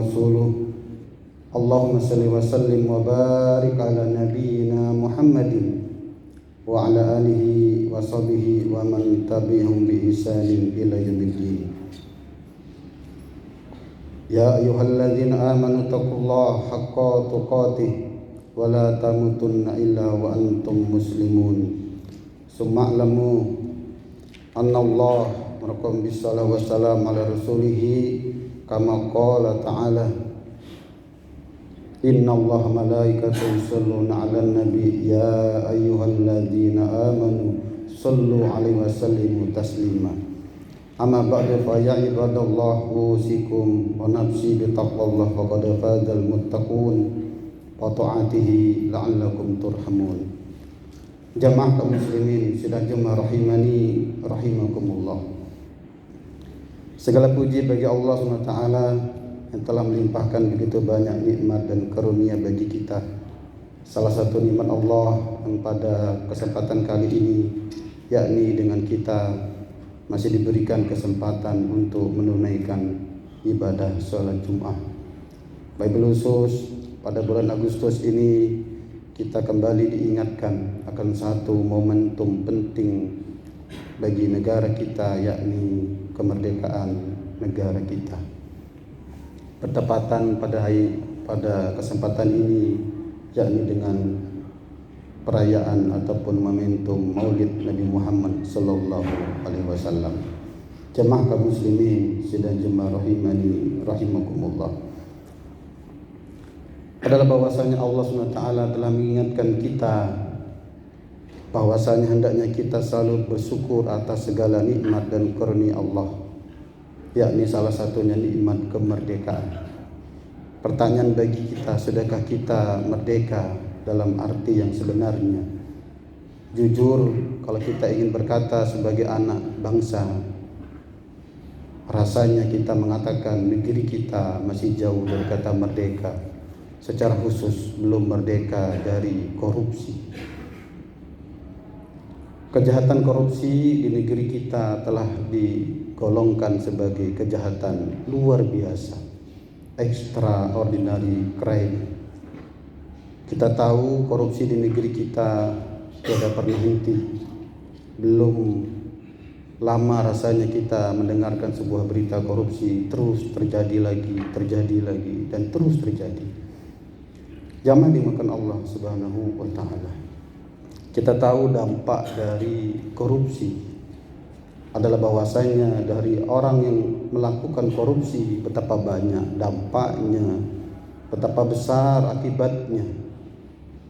ورسوله اللهم صل وسلم وبارك على نبينا محمد وعلى آله وصحبه ومن تبعهم بإحسان إلى يوم الدين. يا أيها الذين آمنوا اتقوا الله حق تقاته ولا تموتن إلا وأنتم مسلمون. ثم اعلموا أن الله مرقم بالصلاة والسلام على رسوله كما قال تعالى إن الله ملائكته يصلون على النبي يا أيها الذين آمنوا صلوا عليه وسلموا تسليما. أما بعد فيا عباد الله أوصيكم ونفسي بتقوى الله فقد فاز المتقون وطاعته لعلكم ترحمون. Jamaah kaum muslimin sidang Jumat rahimani rahimakumullah. Segala puji bagi Allah SWT yang telah melimpahkan begitu banyak nikmat dan karunia bagi kita. Salah satu nikmat Allah yang pada kesempatan kali ini yakni dengan kita masih diberikan kesempatan untuk menunaikan ibadah sholat Jumat. Baik khusus pada bulan Agustus ini kita kembali diingatkan akan satu momentum penting bagi negara kita, yakni kemerdekaan negara kita. Bertepatan pada kesempatan ini yakni dengan perayaan ataupun momentum Maulid Nabi Muhammad sallallahu alaihi wasallam. Jemaah kaum muslimin sidang jemaah rahimani rahimakumullah. Adalah bahwasanya Allah SWT telah mengingatkan kita bahwasanya hendaknya kita selalu bersyukur atas segala nikmat dan karunia Allah, yakni salah satunya nikmat kemerdekaan. Pertanyaan bagi kita, sudahkah kita merdeka dalam arti yang sebenarnya? Jujur, kalau kita ingin berkata sebagai anak bangsa, rasanya kita mengatakan negeri kita masih jauh dari kata merdeka. Secara khusus belum merdeka dari korupsi. Kejahatan korupsi di negeri kita telah digolongkan sebagai kejahatan luar biasa, extraordinary crime. Kita tahu korupsi di negeri kita tidak pernah henti. Belum lama rasanya kita mendengarkan sebuah berita korupsi terus terjadi lagi dan terus terjadi. Jamaah dimakan Allah Subhanahu wa ta'ala. Kita tahu dampak dari korupsi adalah bahwasanya dari orang yang melakukan korupsi betapa banyak dampaknya, betapa besar akibatnya,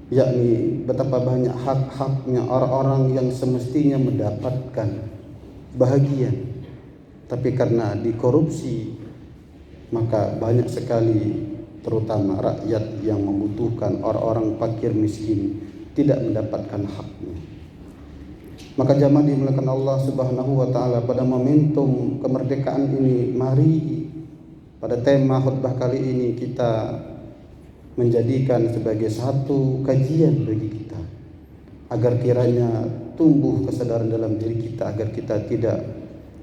yakni betapa banyak hak-haknya orang-orang yang semestinya mendapatkan bahagian, tapi karena dikorupsi maka banyak sekali terutama rakyat yang membutuhkan, orang-orang fakir miskin tidak mendapatkan haknya. Maka jamaah dimuliakan Allah Subhanahu wa ta'ala, pada momentum kemerdekaan ini mari pada tema khutbah kali ini kita menjadikan sebagai satu kajian bagi kita agar kiranya tumbuh kesadaran dalam diri kita, agar kita tidak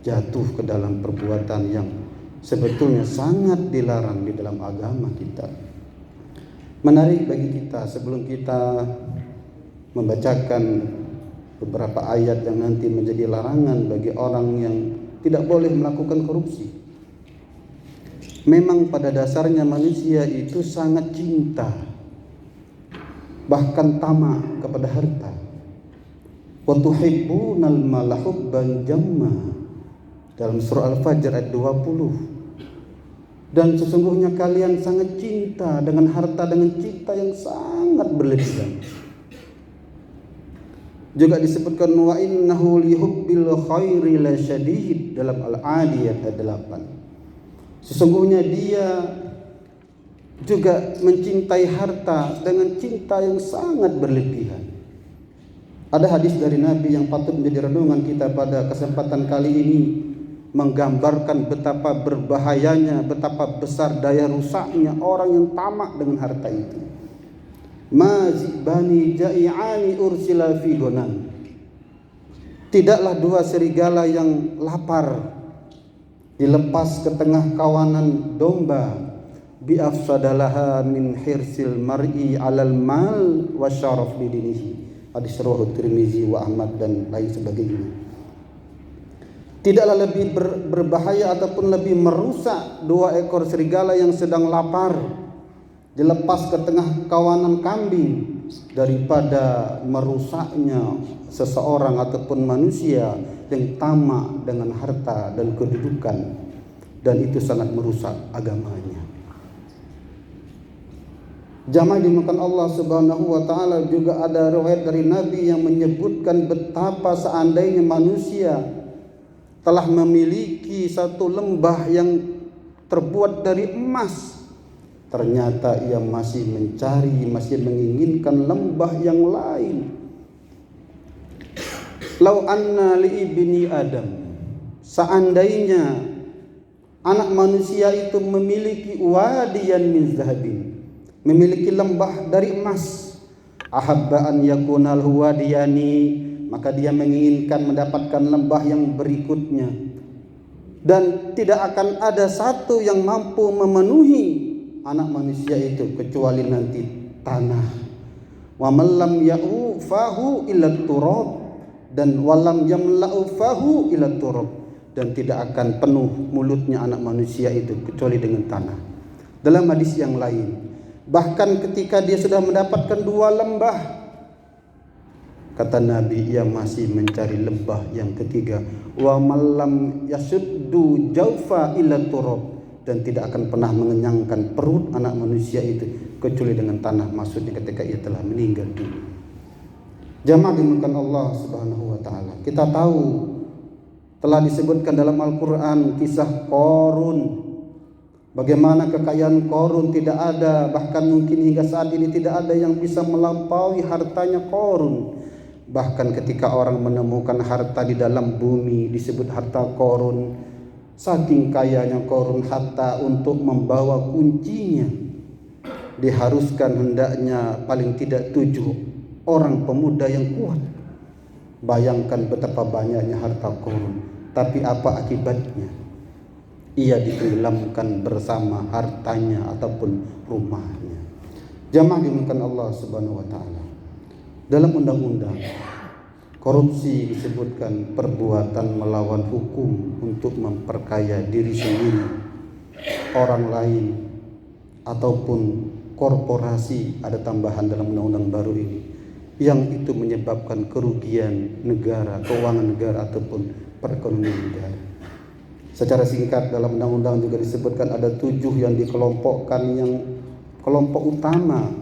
jatuh ke dalam perbuatan yang sebetulnya sangat dilarang di dalam agama kita. Menarik bagi kita sebelum kita membacakan beberapa ayat yang nanti menjadi larangan bagi orang yang tidak boleh melakukan korupsi. Memang pada dasarnya manusia itu sangat cinta, bahkan tamak kepada harta. Wa tuhibbunal mala hubban jamma, dalam surah Al-Fajr ayat 20. Dan sesungguhnya kalian sangat cinta dengan harta dengan cinta yang sangat berlebihan. Juga disebutkan wa innahu lihubbil khairi lasyadid dalam Al-Adiyat ayat 8. Sesungguhnya dia juga mencintai harta dengan cinta yang sangat berlebihan. Ada hadis dari Nabi yang patut menjadi renungan kita pada kesempatan kali ini, menggambarkan betapa berbahayanya, betapa besar daya rusaknya orang yang tamak dengan harta itu. Mazibani ja'i'ani ursila fi gonan. Tidaklah dua serigala yang lapar dilepas ke tengah kawanan domba, bi afsadalaha min hirsil mar'i 'alal mal wa syaraf bidinihi. Hadis riwayat Tirmizi wa Ahmad dan lain sebagainya. Tidaklah lebih berbahaya ataupun lebih merusak 2 ekor serigala yang sedang lapar dilepas ke tengah kawanan kambing daripada merusaknya seseorang ataupun manusia yang tamak dengan harta dan kedudukan, dan itu sangat merusak agamanya. Jamaah dimakan Allah Subhanahu wa taala, juga ada riwayat dari Nabi yang menyebutkan betapa seandainya manusia telah memiliki satu lembah yang terbuat dari emas, ternyata ia masih mencari, masih menginginkan lembah yang lain. Lau anna li ibni Adam, seandainya anak manusia itu memiliki wadiyan min zahabin, memiliki lembah dari emas, ahabba an yakunal wadiyani, maka dia menginginkan mendapatkan lembah yang berikutnya, dan tidak akan ada satu yang mampu memenuhi anak manusia itu kecuali nanti tanah. Wa man lam ya'u fahu illa turab, dan walam yamla'u fahu illa turab, dan tidak akan penuh mulutnya anak manusia itu kecuali dengan tanah. Dalam hadis yang lain, bahkan ketika dia sudah mendapatkan 2 lembah, kata Nabi, ia masih mencari lembah yang ketiga. Wa malam yasuddu jaufa illa turab, dan tidak akan pernah mengenyangkan perut anak manusia itu kecuali dengan tanah, maksudnya ketika ia telah meninggal dunia. Jamaah dimuliakan Allah Subhanahu wa taala, kita tahu telah disebutkan dalam Al-Qur'an kisah Qarun. Bagaimana kekayaan Qarun tidak ada, bahkan mungkin hingga saat ini tidak ada yang bisa melampaui hartanya Qarun. Bahkan ketika orang menemukan harta di dalam bumi disebut harta Qarun. Saking kayanya Qarun, hatta untuk membawa kuncinya diharuskan hendaknya paling tidak 7 orang pemuda yang kuat. Bayangkan betapa banyaknya harta Qarun, tapi apa akibatnya? Ia ditenggelamkan bersama hartanya ataupun rumahnya. Jamaah dimuliakan Allah Subhanahu wa taala. Dalam undang-undang korupsi disebutkan perbuatan melawan hukum untuk memperkaya diri sendiri, orang lain, ataupun korporasi. Ada tambahan dalam undang-undang baru ini, yang itu menyebabkan kerugian negara, keuangan negara ataupun perekonomian negara. Secara singkat dalam undang-undang juga disebutkan ada 7 yang dikelompokkan, yang kelompok utama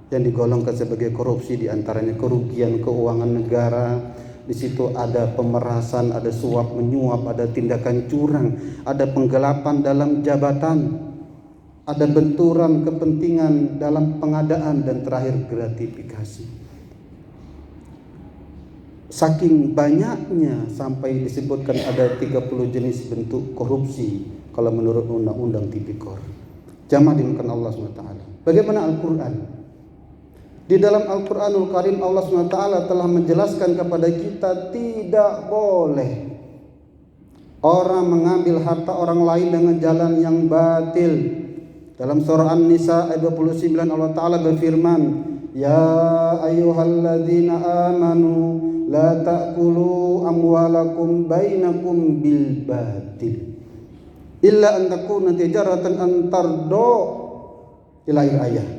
yang digolongkan sebagai korupsi, diantaranya kerugian keuangan negara. Di situ ada pemerasan, ada suap menyuap, ada tindakan curang, ada penggelapan dalam jabatan, ada benturan kepentingan dalam pengadaan, dan terakhir gratifikasi. Saking banyaknya sampai disebutkan ada 30 jenis bentuk korupsi kalau menurut undang-undang tipikor. Jamaah dimuliakan Allah SWT. Bagaimana Al-Quran? Di dalam Al-Quranul Karim Allah SWT telah menjelaskan kepada kita tidak boleh orang mengambil harta orang lain dengan jalan yang batil. Dalam surah An-Nisa ayat 29 Allah Ta'ala berfirman, ya ayyuhalladzina amanu la ta'kulu amwalakum bainakum bil batil illa an takuna tijaratan an tardo, ila ayat.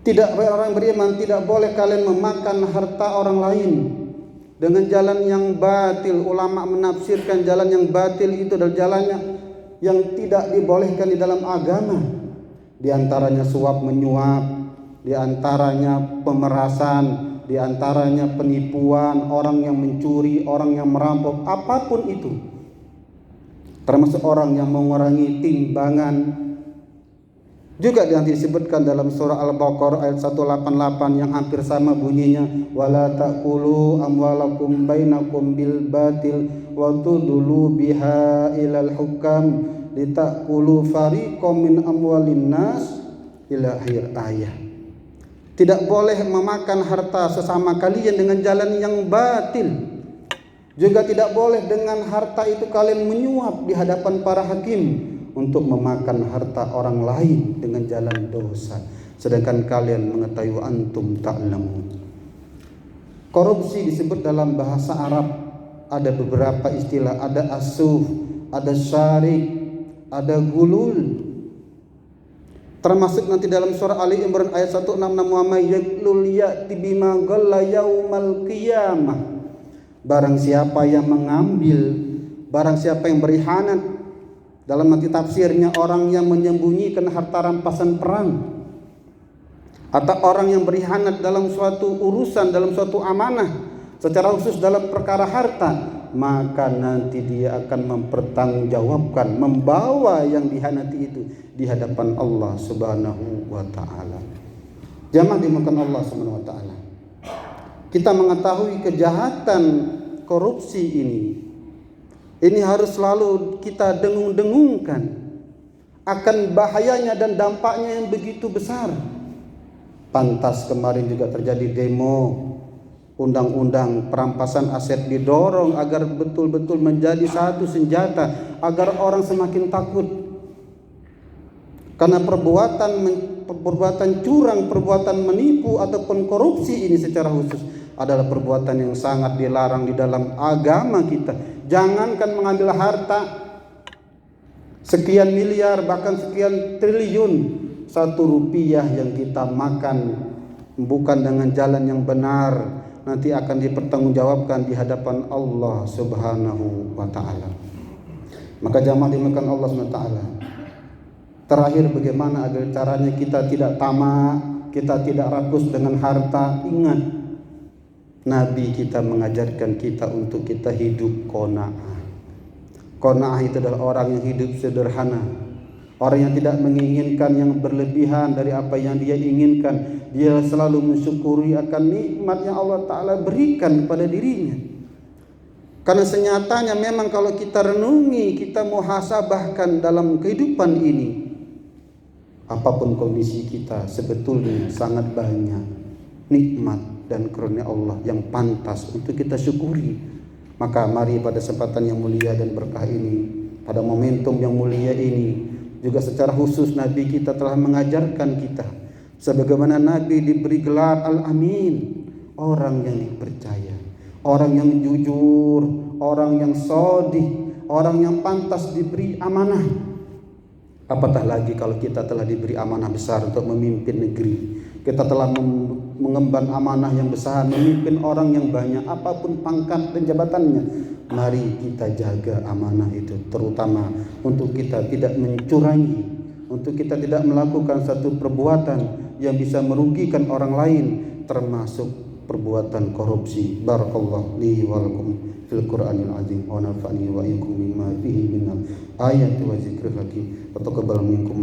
Tidak, orang beriman, tidak boleh kalian memakan harta orang lain dengan jalan yang batil. Ulama menafsirkan jalan yang batil itu adalah jalannya yang tidak dibolehkan di dalam agama. Di antaranya suap menyuap, di antaranya pemerasan, di antaranya penipuan, orang yang mencuri, orang yang merampok, apapun itu. Termasuk orang yang mengurangi timbangan. Juga yang disebutkan dalam surah Al-Baqarah ayat 188 yang hampir sama bunyinya, wala ta'kulu amwalakum bainakum bil batil wa tudlu biha ilal hukam litakulu fariqam min amwalin nas, ila akhir ayat. Tidak boleh memakan harta sesama kalian dengan jalan yang batil. Juga tidak boleh dengan harta itu kalian menyuap di hadapan para hakim untuk memakan harta orang lain dengan jalan dosa, sedangkan kalian mengetahui antum ta'lamun. Korupsi disebut dalam bahasa Arab ada beberapa istilah, ada asuf, ada syarik, ada gulul. Termasuk nanti dalam surah Ali Imran ayat 166, wa may yaglul ya'ti bima ghalla yaumal qiyamah. Barang siapa yang mengambil, barang siapa yang berkhianat, dalam arti tafsirnya orang yang menyembunyikan harta rampasan perang, atau orang yang berkhianat dalam suatu urusan, dalam suatu amanah, secara khusus dalam perkara harta, maka nanti dia akan mempertanggungjawabkan, membawa yang dikhianati itu di hadapan Allah Subhanahu wa taala. Jamaah dimakan Allah Subhanahu wa taala. Kita mengetahui kejahatan korupsi ini harus selalu kita dengung-dengungkan akan bahayanya dan dampaknya yang begitu besar. Pantas kemarin juga terjadi demo, undang-undang perampasan aset didorong agar betul-betul menjadi satu senjata agar orang semakin takut. Karena perbuatan curang, perbuatan menipu ataupun korupsi ini secara khusus adalah perbuatan yang sangat dilarang di dalam agama kita. Jangankan mengambil harta sekian miliar bahkan sekian triliun, 1 rupiah yang kita makan bukan dengan jalan yang benar nanti akan dipertanggungjawabkan di hadapan Allah Subhanahu wa taala. Maka jamaah dimakan Allah Subhanahu wa taala. Terakhir, bagaimana agar caranya kita tidak tamak, kita tidak rakus dengan harta? Ingat, Nabi kita mengajarkan kita untuk kita hidup qanaah. Qanaah itu adalah orang yang hidup sederhana, orang yang tidak menginginkan yang berlebihan dari apa yang dia inginkan. Dia selalu mensyukuri akan nikmat yang Allah Ta'ala berikan kepada dirinya. Karena senyatanya memang kalau kita renungi, kita muhasabahkan dalam kehidupan ini, apapun kondisi kita, sebetulnya sangat banyak nikmat dan karunia Allah yang pantas untuk kita syukuri. Maka mari pada kesempatan yang mulia dan berkah ini, pada momentum yang mulia ini, juga secara khusus Nabi kita telah mengajarkan kita, sebagaimana Nabi diberi gelar Al-Amin, orang yang dipercaya, orang yang jujur, orang yang shodih, orang yang pantas diberi amanah. Apatah lagi kalau kita telah diberi amanah besar untuk memimpin negeri, kita telah mengemban amanah yang besar memimpin orang yang banyak, apapun pangkat dan jabatannya. Mari kita jaga amanah itu, terutama untuk kita tidak mencurangi, untuk kita tidak melakukan satu perbuatan yang bisa merugikan orang lain, termasuk perbuatan korupsi. Barakallahu li wa lakum fil Qur'anil azim wa nafa'ani wa iyyakum bima fihi minal ayati wa dzikril hakim wa taqabbal minkum